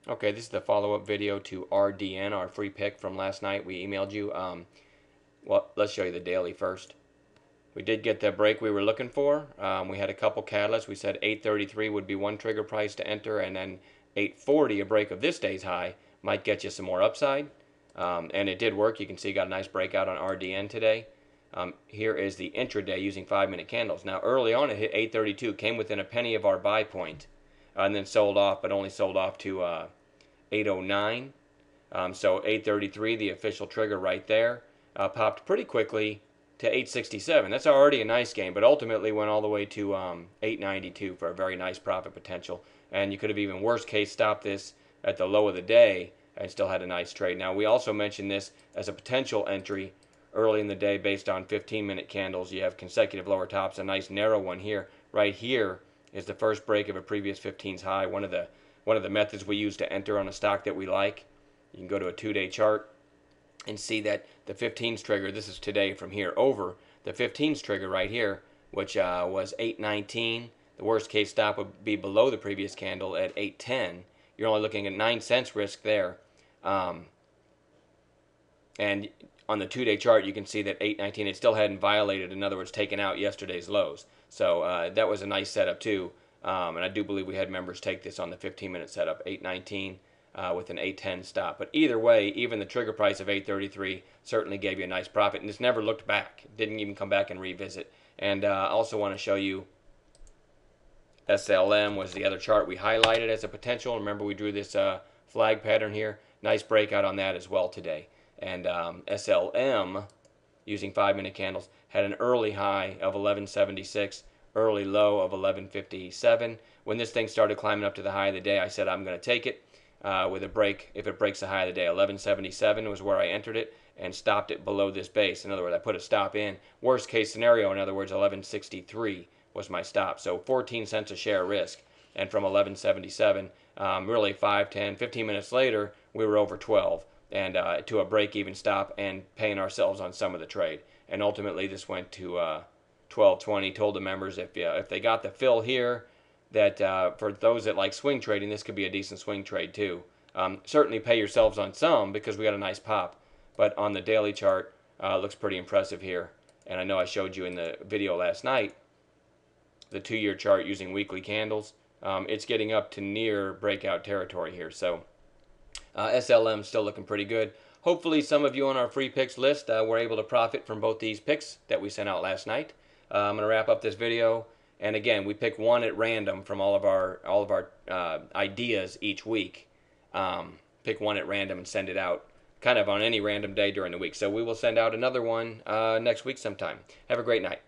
Okay, this is the follow-up video to RDN, our free pick from last night. We emailed you. Well, let's show you the daily first. We did get the break we were looking for. We had a couple catalysts. We said 833 would be one trigger price to enter, and then 840, a break of this day's high, might get you some more upside. And it did work. You can see got a nice breakout on RDN today. Here is the intraday using 5-minute candles. Now, early on, it hit 832, came within a penny of our buy point, and then sold off, but only sold off to 809. So 833, the official trigger right there, popped pretty quickly to 867. That's already a nice gain, but ultimately went all the way to 892 for a very nice profit potential. And you could have even worst case stopped this at the low of the day and still had a nice trade. Now, we also mentioned this as a potential entry early in the day based on 15-minute candles. You have consecutive lower tops, a nice narrow one here. Right here is the first break of a previous 15's high. One of the methods we use to enter on a stock that we like. You can go to a 2-day chart and see that the 15's trigger, this is today from here over, the 15's trigger right here, which was 819. The worst case stop would be below the previous candle at 810. You're only looking at 9 cents risk there. And on the 2-day chart, you can see that 819, it still hadn't violated, in other words, taken out yesterday's lows. So that was a nice setup too. And I do believe we had members take this on the 15-minute setup, 819 with an 810 stop. But either way, even the trigger price of 833 certainly gave you a nice profit. And this never looked back. It didn't even come back and revisit. And I also want to show you SLM was the other chart we highlighted as a potential. Remember, we drew this flag pattern here. Nice breakout on that as well today. And SLM, using 5-minute candles, had an early high of 1176, early low of 1157. When this thing started climbing up to the high of the day, I said I'm going to take it with a break. If it breaks the high of the day, 1177 was where I entered it and stopped it below this base. In other words, I put a stop in. Worst case scenario, in other words, 1163 was my stop. So 14 cents a share risk. And from 1177, really 5, 10, 15 minutes later, we were over 12 and to a break-even stop and paying ourselves on some of the trade. And ultimately, this went to 1220. Told the members if they got the fill here, that for those that like swing trading, this could be a decent swing trade too. Certainly pay yourselves on some because we got a nice pop. But on the daily chart, looks pretty impressive here. And I know I showed you in the video last night the 2-year chart using weekly candles. It's getting up to near breakout territory here. So SLM still looking pretty good. Hopefully some of you on our free picks list were able to profit from both these picks that we sent out last night. I'm going to wrap up this video. And again, we pick one at random from all of our ideas each week. Pick one at random and send it out kind of on any random day during the week. So we will send out another one next week sometime. Have a great night.